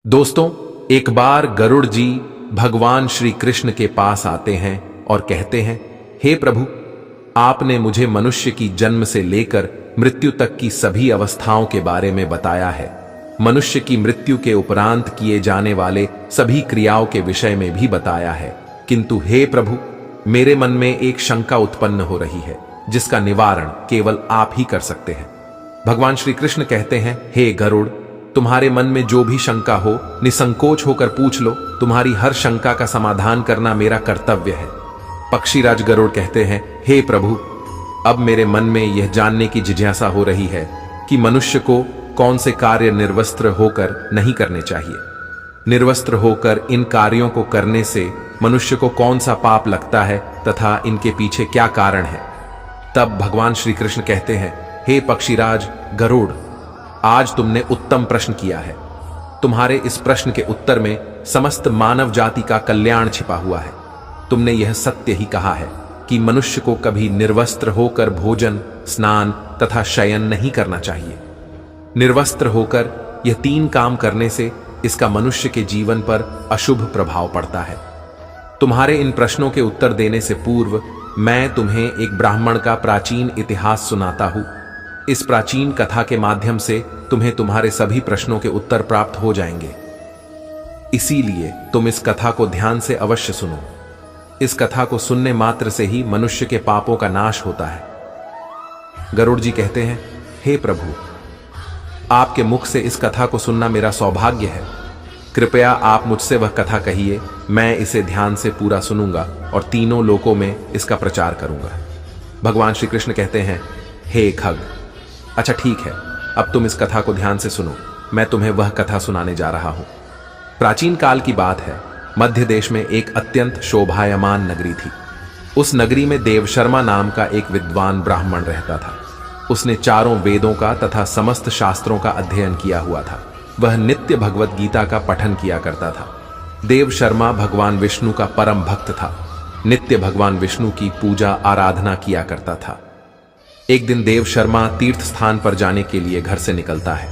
दोस्तों, एक बार गरुड़ जी भगवान श्री कृष्ण के पास आते हैं और कहते हैं, हे प्रभु, आपने मुझे मनुष्य की जन्म से लेकर मृत्यु तक की सभी अवस्थाओं के बारे में बताया है। मनुष्य की मृत्यु के उपरांत किए जाने वाले सभी क्रियाओं के विषय में भी बताया है। किंतु हे प्रभु, मेरे मन में एक शंका उत्पन्न हो रही है जिसका निवारण केवल आप ही कर सकते हैं। भगवान श्री कृष्ण कहते हैं, हे गरुड़, तुम्हारे मन में जो भी शंका हो निसंकोच होकर पूछ लो। तुम्हारी हर शंका का समाधान करना मेरा कर्तव्य है। पक्षीराज गरुड़ कहते हैं, हे प्रभु, अब मेरे मन में यह जानने की जिज्ञासा हो रही है कि मनुष्य को कौन से कार्य निर्वस्त्र होकर नहीं करने चाहिए। निर्वस्त्र होकर इन कार्यों को करने से मनुष्य को कौन सा पाप लगता है तथा इनके पीछे क्या कारण है। तब भगवान श्री कृष्ण कहते हैं, हे पक्षीराज गरुड़, आज तुमने उत्तम प्रश्न किया है। तुम्हारे इस प्रश्न के उत्तर में समस्त मानव जाति का कल्याण छिपा हुआ है। तुमने यह सत्य ही कहा है कि मनुष्य को कभी निर्वस्त्र होकर भोजन, स्नान तथा शयन नहीं करना चाहिए। निर्वस्त्र होकर यह तीन काम करने से इसका मनुष्य के जीवन पर अशुभ प्रभाव पड़ता है। तुम्हारे इन प्रश्नों के उत्तर देने से पूर्व मैं तुम्हें एक ब्राह्मण का प्राचीन इतिहास सुनाता हूं। इस प्राचीन कथा के माध्यम से तुम्हें तुम्हारे सभी प्रश्नों के उत्तर प्राप्त हो जाएंगे। इसीलिए तुम इस कथा को ध्यान से अवश्य सुनो। इस कथा को सुनने मात्र से ही मनुष्य के पापों का नाश होता है। गरुड़ जी कहते हैं, हे प्रभु, आपके मुख से इस कथा को सुनना मेरा सौभाग्य है। कृपया आप मुझसे वह कथा कहिए, मैं इसे ध्यान से पूरा सुनूंगा और तीनों लोकों में इसका प्रचार करूंगा। भगवान श्री कृष्ण कहते हैं, हे खग, अच्छा ठीक है, अब तुम इस कथा को ध्यान से सुनो। मैं तुम्हें वह कथा सुनाने जा रहा हूं। प्राचीन काल की बात है। मध्य देश में एक अत्यंत शोभायमान नगरी थी। उस नगरी में देवशर्मा नाम का एक विद्वान ब्राह्मण रहता था। उसने चारों वेदों का तथा समस्त शास्त्रों का अध्ययन किया हुआ था। वह नित्य भगवत गीता का पठन किया करता था। देवशर्मा भगवान विष्णु का परम भक्त था। नित्य भगवान विष्णु की पूजा आराधना किया करता था। एक दिन देवशर्मा तीर्थ स्थान पर जाने के लिए घर से निकलता है।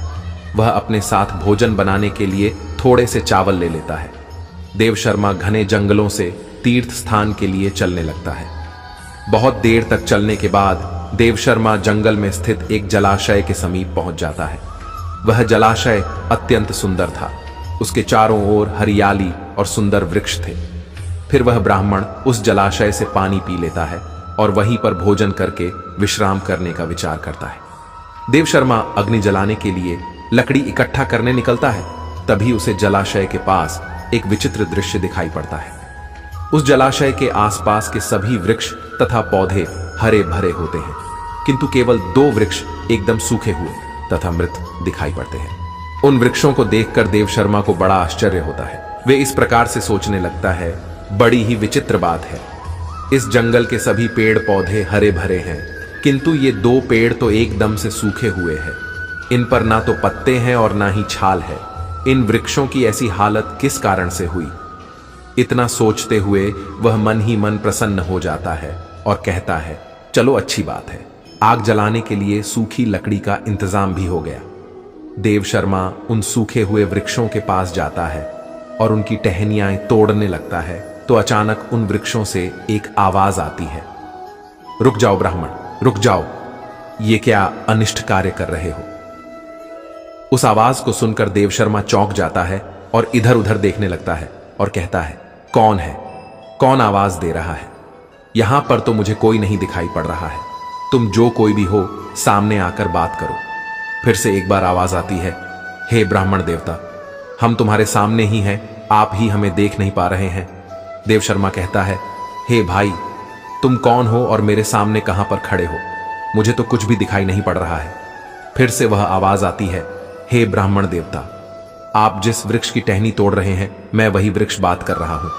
वह अपने साथ भोजन बनाने के लिए थोड़े से चावल ले लेता है। देवशर्मा घने जंगलों से तीर्थ स्थान के लिए चलने लगता है। बहुत देर तक चलने के बाद देवशर्मा जंगल में स्थित एक जलाशय के समीप पहुंच जाता है। वह जलाशय अत्यंत सुंदर था। उसके चारों ओर हरियाली और सुंदर वृक्ष थे। फिर वह ब्राह्मण उस जलाशय से पानी पी लेता है और वहीं पर भोजन करके विश्राम करने का विचार करता है। देवशर्मा अग्नि जलाने के लिए लकड़ी इकट्ठा करने निकलता है। तभी उसे जलाशय के पास एक विचित्र दृश्य दिखाई पड़ता है। उस जलाशय के आसपास के सभी वृक्ष तथा पौधे हरे भरे होते हैं, किंतु केवल दो वृक्ष एकदम सूखे हुए तथा मृत दिखाई पड़ते हैं। उन वृक्षों को देखकर देवशर्मा को बड़ा आश्चर्य होता है। वे इस प्रकार से सोचने लगता है, बड़ी ही विचित्र बात है। इस जंगल के सभी पेड़ पौधे हरे भरे हैं, किंतु ये दो पेड़ तो एकदम से सूखे हुए हैं। इन पर ना तो पत्ते हैं और ना ही छाल है। इन वृक्षों की ऐसी हालत किस कारण से हुई? इतना सोचते हुए वह मन ही मन प्रसन्न हो जाता है और कहता है, चलो अच्छी बात है, आग जलाने के लिए सूखी लकड़ी का इंतजाम भी हो गया। देवशर्मा उन सूखे हुए वृक्षों के पास जाता है और उनकी टहनियां तोड़ने लगता है। तो अचानक उन वृक्षों से एक आवाज आती है, रुक जाओ ब्राह्मण, रुक जाओ, ये क्या अनिष्ट कार्य कर रहे हो? उस आवाज को सुनकर देवशर्मा चौंक जाता है और इधर उधर देखने लगता है और कहता है, कौन है? कौन आवाज दे रहा है? यहां पर तो मुझे कोई नहीं दिखाई पड़ रहा है। तुम जो कोई भी हो, सामने आकर बात करो। फिर से एक बार आवाज आती है, हे ब्राह्मण देवता, हम तुम्हारे सामने ही हैं, आप ही हमें देख नहीं पा रहे हैं। देवशर्मा कहता है, हे भाई, तुम कौन हो और मेरे सामने कहां पर खड़े हो? मुझे तो कुछ भी दिखाई नहीं पड़ रहा है। फिर से वह आवाज आती है, हे ब्राह्मण देवता, आप जिस वृक्ष की टहनी तोड़ रहे हैं, मैं वही वृक्ष बात कर रहा हूं,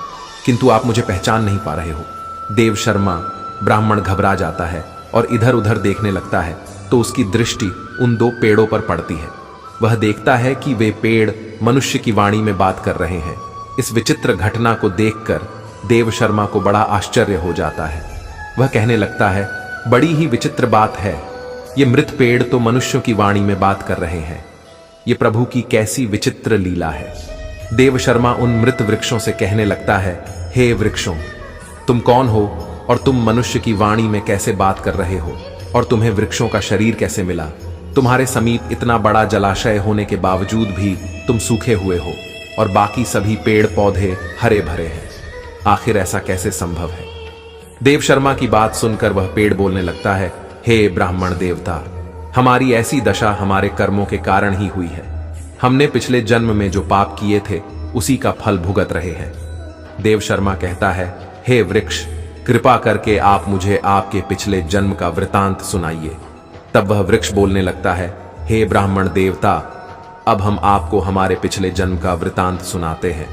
किंतु आप मुझे पहचान नहीं पा रहे हो। देवशर्मा ब्राह्मण घबरा जाता है और इधर उधर देखने लगता है। तो उसकी दृष्टि उन दो पेड़ों पर पड़ती है। वह देखता है कि वे पेड़ मनुष्य की वाणी में बात कर रहे हैं। इस विचित्र घटना को देखकर देवशर्मा को बड़ा आश्चर्य हो जाता है। वह कहने लगता है, बड़ी ही विचित्र बात है, ये मृत पेड़ तो मनुष्यों की वाणी में बात कर रहे हैं। ये प्रभु की कैसी विचित्र लीला है। देव शर्मा उन मृत वृक्षों से कहने लगता है, हे वृक्षों, तुम कौन हो और तुम मनुष्य की वाणी में कैसे बात कर रहे हो, और तुम्हें वृक्षों का शरीर कैसे मिला? तुम्हारे समीप इतना बड़ा जलाशय होने के बावजूद भी तुम सूखे हुए हो और बाकी सभी पेड़ पौधे हरे भरे हैं। आखिर ऐसा कैसे संभव है? देव शर्मा की बात सुनकर वह पेड़ बोलने लगता है, हे ब्राह्मण देवता, हमारी ऐसी दशा हमारे कर्मों के कारण ही हुई है। हमने पिछले जन्म में जो पाप किए थे उसी का फल भुगत रहे हैं। देव शर्मा कहता है, हे वृक्ष, कृपा करके आप मुझे आपके पिछले जन्म का वृतांत सुनाइए। तब वह वृक्ष बोलने लगता है, हे ब्राह्मण देवता, अब हम आपको हमारे पिछले जन्म का वृतांत सुनाते हैं।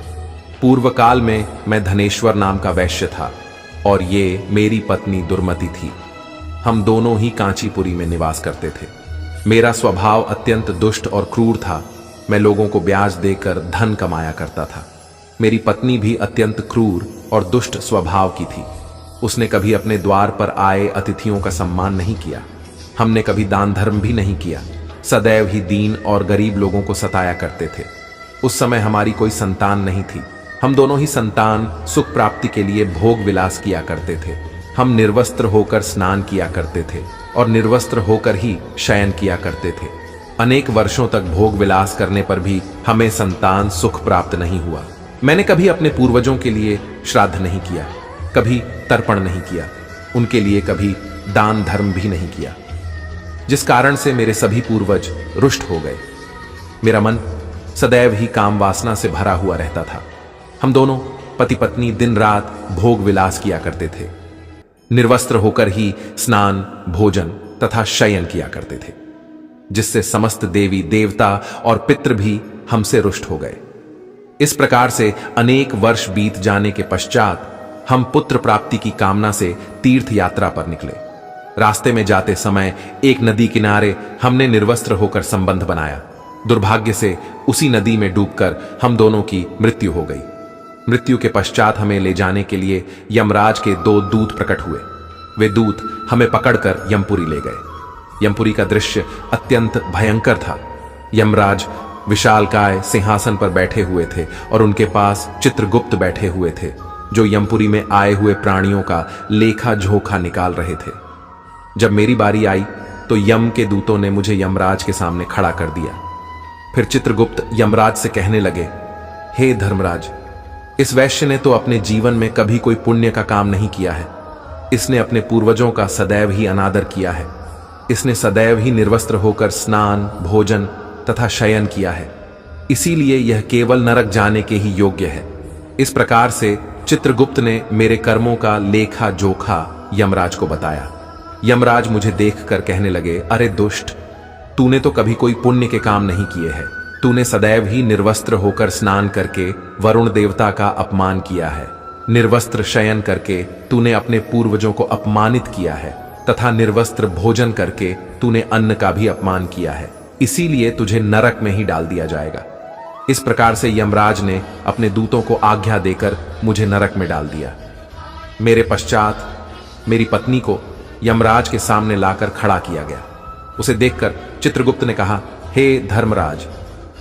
पूर्व काल में मैं धनेश्वर नाम का वैश्य था और ये मेरी पत्नी दुर्मति थी। हम दोनों ही कांचीपुरी में निवास करते थे। मेरा स्वभाव अत्यंत दुष्ट और क्रूर था। मैं लोगों को ब्याज देकर धन कमाया करता था। मेरी पत्नी भी अत्यंत क्रूर और दुष्ट स्वभाव की थी। उसने कभी अपने द्वार पर आए अतिथियों का सम्मान नहीं किया। हमने कभी दान धर्म भी नहीं किया। सदैव ही दीन और गरीब लोगों को सताया करते थे। उस समय हमारी कोई संतान नहीं थी। हम दोनों ही संतान सुख प्राप्ति के लिए भोग विलास किया करते थे। हम निर्वस्त्र होकर स्नान किया करते थे और निर्वस्त्र होकर ही शयन किया करते थे। अनेक वर्षों तक भोग विलास करने पर भी हमें संतान सुख प्राप्त नहीं हुआ। मैंने कभी अपने पूर्वजों के लिए श्राद्ध नहीं किया, कभी तर्पण नहीं किया, उनके लिए कभी दान धर्म भी नहीं किया, जिस कारण से मेरे सभी पूर्वज रुष्ट हो गए। मेरा मन सदैव ही काम वासना से भरा हुआ रहता था। हम दोनों पति पत्नी दिन रात भोग विलास किया करते थे। निर्वस्त्र होकर ही स्नान, भोजन तथा शयन किया करते थे, जिससे समस्त देवी देवता और पितृ भी हमसे रुष्ट हो गए। इस प्रकार से अनेक वर्ष बीत जाने के पश्चात हम पुत्र प्राप्ति की कामना से तीर्थ यात्रा पर निकले। रास्ते में जाते समय एक नदी किनारे हमने निर्वस्त्र होकर संबंध बनाया। दुर्भाग्य से उसी नदी में डूबकर हम दोनों की मृत्यु हो गई। मृत्यु के पश्चात हमें ले जाने के लिए यमराज के 2 दूत प्रकट हुए। वे दूत हमें पकड़कर यमपुरी ले गए। यमपुरी का दृश्य अत्यंत भयंकर था। यमराज विशालकाय सिंहासन पर बैठे हुए थे और उनके पास चित्रगुप्त बैठे हुए थे, जो यमपुरी में आए हुए प्राणियों का लेखा जोखा निकाल रहे थे। जब मेरी बारी आई तो यम के दूतों ने मुझे यमराज के सामने खड़ा कर दिया। फिर चित्रगुप्त यमराज से कहने लगे, हे धर्मराज, इस वैश्य ने तो अपने जीवन में कभी कोई पुण्य का काम नहीं किया है। इसने अपने पूर्वजों का सदैव ही अनादर किया है। इसने सदैव ही निर्वस्त्र होकर स्नान, भोजन तथा शयन किया है। इसीलिए यह केवल नरक जाने के ही योग्य है। इस प्रकार से चित्रगुप्त ने मेरे कर्मों का लेखा जोखा यमराज को बताया। यमराज मुझे देखकर कहने लगे, अरे दुष्ट, तूने तो कभी कोई पुण्य के काम नहीं किए हैं। तूने सदैव ही निर्वस्त्र होकर स्नान करके वरुण देवता का अपमान किया है। निर्वस्त्र शयन करके तूने अपने पूर्वजों को अपमानित किया है तथा निर्वस्त्र भोजन करके तूने अन्न का भी अपमान किया है। इसीलिए तुझे नरक में ही डाल दिया जाएगा। इस प्रकार से यमराज ने अपने दूतों को आज्ञा देकर मुझे नरक में डाल दिया। मेरे पश्चात मेरी पत्नी को यमराज के सामने लाकर खड़ा किया गया। उसे देखकर चित्रगुप्त ने कहा, हे धर्मराज,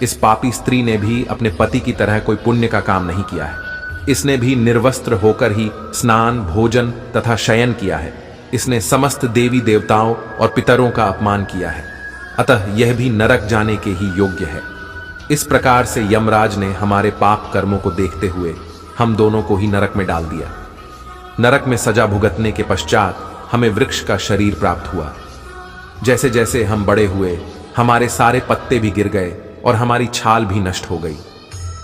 इस पापी स्त्री ने भी अपने पति की तरह कोई पुण्य का काम नहीं किया है। इसने भी निर्वस्त्र होकर ही स्नान, भोजन तथा शयन किया है। इसने समस्त देवी देवताओं और पितरों का अपमान किया है, अतः यह भी नरक जाने के ही योग्य है। इस प्रकार से यमराज ने हमारे पाप कर्मों को देखते हुए हम दोनों को ही नरक में डाल दिया। नरक में सजा भुगतने के पश्चात हमें वृक्ष का शरीर प्राप्त हुआ। जैसे जैसे हम बड़े हुए, हमारे सारे पत्ते भी गिर गए और हमारी छाल भी नष्ट हो गई।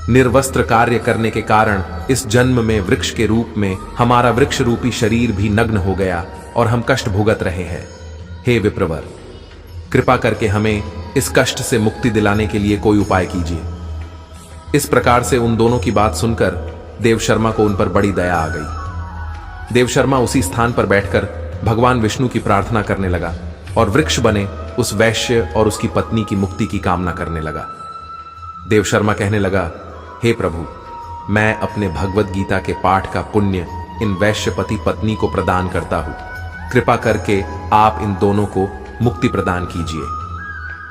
निर्वस्त्र कार्य करने के कारण इस जन्म में वृक्ष के रूप में हमारा वृक्ष रूपी शरीर भी नग्न हो गया और हम कष्ट भुगत रहे हैं। हे विप्रवर, कृपा करके हमें इस कष्ट से मुक्ति दिलाने के लिए कोई उपाय कीजिए। इस प्रकार से उन दोनों की बात सुनकर देवशर्मा को उन पर बड़ी दया आ गई। देवशर्मा उसी स्थान पर बैठकर भगवान विष्णु की प्रार्थना करने लगा और वृक्ष बने उस वैश्य और उसकी पत्नी की मुक्ति की कामना करने लगा। देवशर्मा कहने लगा, हे प्रभु, मैं अपने भगवत गीता के पाठ का पुण्य इन वैश्यपति पत्नी को प्रदान करता हूं। कृपा करके आप इन दोनों को मुक्ति प्रदान कीजिए।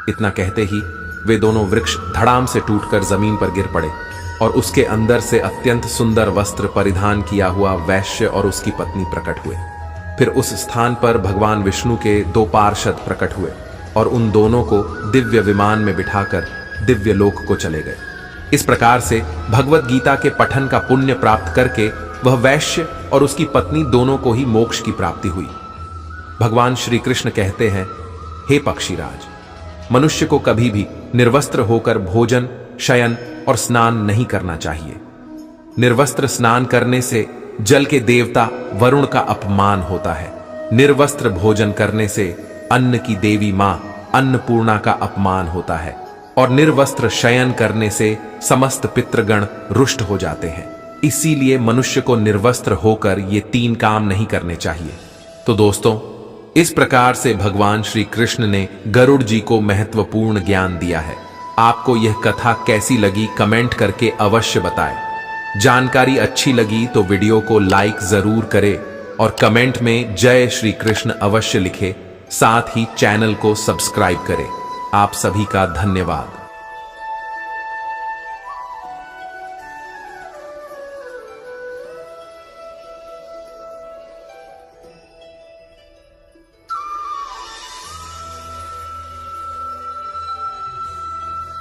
इतना कहते ही वे दोनों वृक्ष धड़ाम से टूटकर जमीन पर गिर पड़े और उसके अंदर से अत्यंत सुंदर वस्त्र परिधान किया हुआ वैश्य और उसकी पत्नी प्रकट हुए। फिर उस स्थान पर भगवान विष्णु के 2 पार्षद प्रकट हुए और उन दोनों को दिव्य विमान में बिठाकर दिव्य लोक को चले गए। इस प्रकार से भगवत गीता के पठन का पुण्य प्राप्त करके वह वैश्य और उसकी पत्नी दोनों को ही मोक्ष की प्राप्ति हुई। भगवान श्री कृष्ण कहते हैं, हे पक्षीराज, मनुष्य को कभी भी निर्वस्त्र होकर भोजन, शयन और स्नान नहीं करना चाहिए। निर्वस्त्र स्नान करने से जल के देवता वरुण का अपमान होता है। निर्वस्त्र भोजन करने से अन्न की देवी मां अन्नपूर्णा का अपमान होता है और निर्वस्त्र शयन करने से समस्त पितृगण रुष्ट हो जाते हैं। इसीलिए मनुष्य को निर्वस्त्र होकर ये 3 काम नहीं करने चाहिए। तो दोस्तों, इस प्रकार से भगवान श्री कृष्ण ने गरुड़ जी को महत्वपूर्ण ज्ञान दिया है। आपको यह कथा कैसी लगी कमेंट करके अवश्य बताएं। जानकारी अच्छी लगी तो वीडियो को लाइक जरूर करें और कमेंट में जय श्री कृष्ण अवश्य लिखें। साथ ही चैनल को सब्सक्राइब करें। आप सभी का धन्यवाद।